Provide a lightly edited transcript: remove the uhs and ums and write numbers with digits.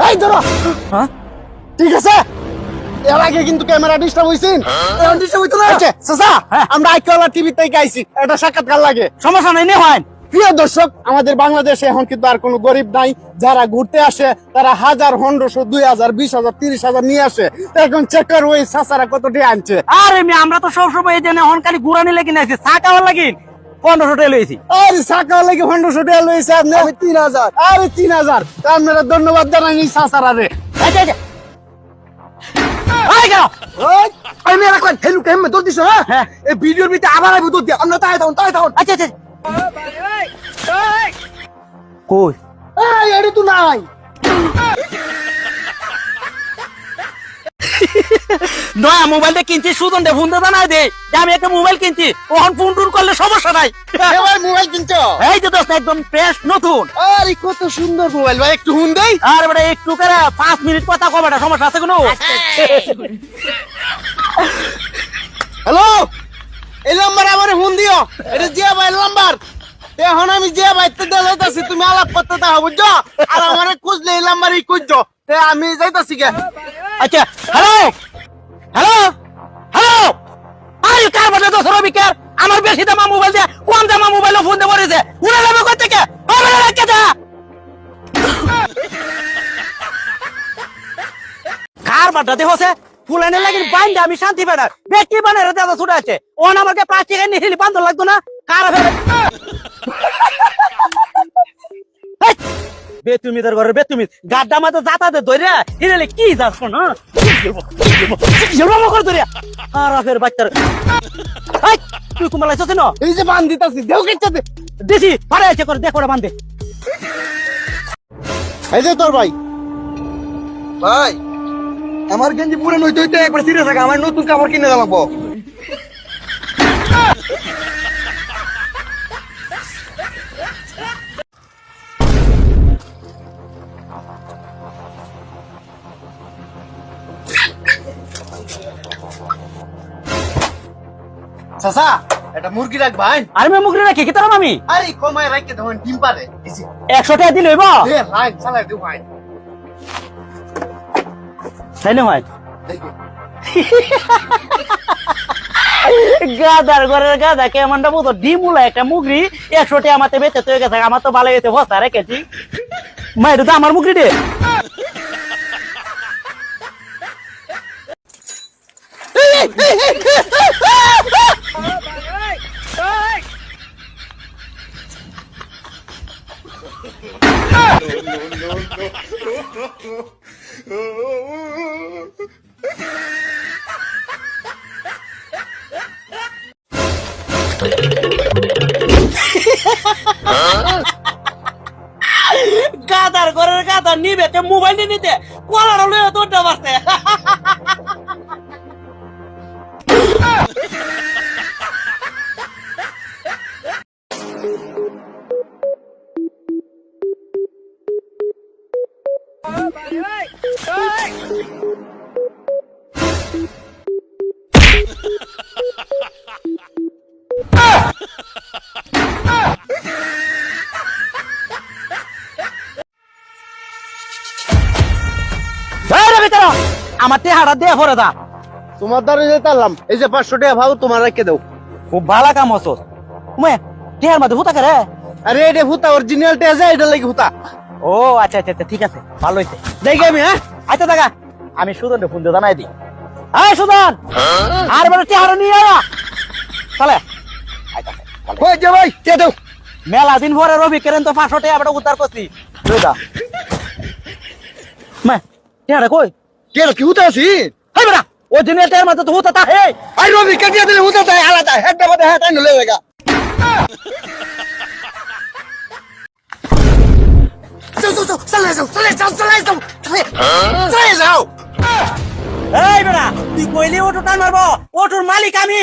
এই ধরো। হ্যাঁ ঠিক আছে, এর আগে কিন্তু ক্যামেরা ডিস্টার্ব হইছিন, এখন ডিস্টার্ব হইতো না। আচ্ছা চাচা, আমরা আইকিওয়ালা টিভি থেকে আইছি, এটা সাক্ষাৎকার লাগে। সমস্যা নাই নে হয়। প্রিয় দর্শক, আমাদের বাংলাদেশে এখন কিন্তু আর কোনো গরিব নাই। যারা ঘুরতে আসে তারা 1000, 1500, 2000, 20000, 30,000 নিয়ে আসে। এখন চেক কর ওই চাচারা কত টাকা আনছে। আরে আমরা তো সবসময় এই যে এখন খালি ঘুরা নিলে কিনে আছি, চা খাওয়ার লাগি 1500 টাকা লইছি। আরে চাকা লাগে 1500 টাকা লইছে আপনি। আমি 3000। আরে 3000, আপনারা ধন্যবাদ জানাই চাচারা রে। আচ্ছা আচ্ছা আই গেল। আমি এরা কই হেলু কেমনে দৌড় দিছ? হ্যাঁ, এই ভিডিওর ভিতরে আবার আইবো দৌড় দিয়া। আমরা তাই থাকুন। আচ্ছা আচ্ছা কই এই এডি তো নাই। নয়া মোবাইলটা কিনছি, সুদন ফোন দে জানাই দে যে আমি একটা মোবাইল কিনছি, ওখান ফোন টুন করলে সমস্যা নাই। এবার মোবাইল কিনছো? এই যে দোস্ত একদম ফ্রেশ নতুন। আরে কত সুন্দর মোবাইল ভাই, একটু হুন দেই। আর বেটা একটু করে 5 মিনিট কথা কবে, সমস্যা আছে কোনো? হ্যালো, এই নাম্বার আমারে ফোন দিও। এটা জিয়া ভাইয়ের নাম্বার। এখন আমি জিয়া ভাইতে যাইতাছি, তুমি আলাপ করতে থাকো বুঝছো? আর আমারে খুঁজলে এই নাম্বারই খুঁজছো। আমি যাইতাছি গে। আচ্ছা হ্যালো হ্যালো হ্যালো, আরে কার বলে দোস্ত রবিকার আমার বেশি দামা মোবাইল দিয়ে কম দামা মোবাইল ফোন দিয়ে পড়েছে, উড়ে যাবে কই থেকে? হবে না কে দা কার বাটা দেখছে ফুলানে লাগি বাইন্দা আমি শান্তি পাই না। ব্যক্তি বানারে দাদা ছুটে আছে, ওন আমাকে প্লাস্টিকের নিহিলি বান্ধ লাগতো না। কার ফেলে বেতুমিদের ঘরের বেতুমি গাড্ডা মাথা যাতাতে ধরে হিরেলে কি যাচ্ছ না করে ধরে আর ফের বাচ্চার তুই কুমার লাগছ না। এই যে বান দিতাছি, দেও কেচাতে দেশি পারে আছে করে দেখো ওরা বান্ধে। এই যে তোর ভাই। ভাই আমার গেঞ্জি পুরো নইতে হইতে একবার সিরিয়াস থাকা, আমার নতুন কাপড় কিনে লাগবো। চাচা, এটা মুরগি রাখ ভাই। আর আমি মুখরে রাখি কি তার আমি আরে কমায় রাখতে ধরেন ডিম পারে। 100 টাকা দিলে হইব? দে ভাই, চালাই দে ভাই। তাই না হয় দেখি গাদার ঘরের গাদা কেমনটা বলতো ডিমুলা একটা মুগরি 100 টাকা আমাতে বেঁচে তো গেছে, আমার তো ভালো গেছে বস্তা রেখেছি। মা এটা তো আমার মুগরি রে। গাদার ঘরের গাদা নিবে মোবাইল নিতে কলার লয়ে দৌড়টা মারছে। আমার টেহারা দিয়ে ভরে দা। তোমার দ্বারা যেতাম। এই যে 500 টাকা ভাও তোমার রেখে দাও। খুব ভালো কাম হতো টেহার মধ্যে হুতা করে। আরে এটা হুতা অরিজিনাল টা আছে, এটা লাগি হুতা। ও আচ্ছা আচ্ছা ঠিক আছে, ভালো হইছে। দেখি আমি। হ্যাঁ আচ্ছা দেখা আমি সুদন ফোন দিয়ে জানাই দিই। হ্যাঁ সুদন, আর বড় টেহারা নিয়ে আয়া চলে। ওই যে ভাই কে দাও। মেলা দিন পরে রবি কেরেন তো 500 টাকা বড় উদ্ধার করছি। মা টেহারা কই? কে কি হুতা আছি? হাই বড়া ও দিনের টেহার মধ্যে তো হুতা তা হে। আই রবি কাটিয়ে দিলে হুতা তাই আলাদা হেডটা মধ্যে হেড আইন লয়ে লাগা। চলে যাও। এই বেড়া তুই কইলি অটো টান মারবো, অটোর মালিক আমি।